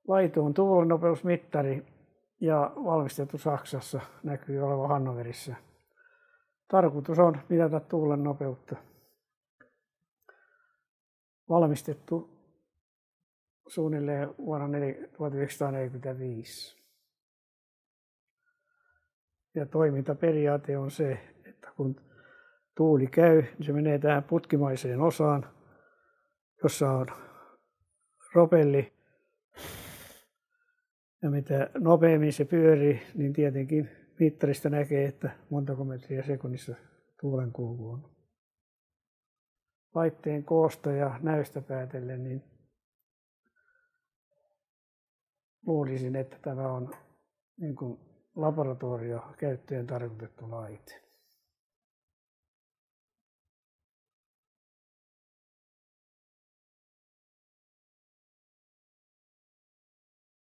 Laite on tuulennopeusmittari ja valmistettu Saksassa, näkyy olevan Hannoverissa. Tarkoitus on mitata tuulen nopeutta. Valmistettu suunnilleen vuonna 1945. Ja toimintaperiaate on se, että kun tuuli käy, niin se menee tähän putkimaiseen osaan, jossa on propelli. Ja mitä nopeammin se pyörii, niin tietenkin mittarista näkee, että montako metriä sekunnissa tuulen kulku on. Laitteen koosta ja näöstä päätellen, niin luulisin, että tämä on niin kuin laboratoriokäyttöön tarkoitettu laite.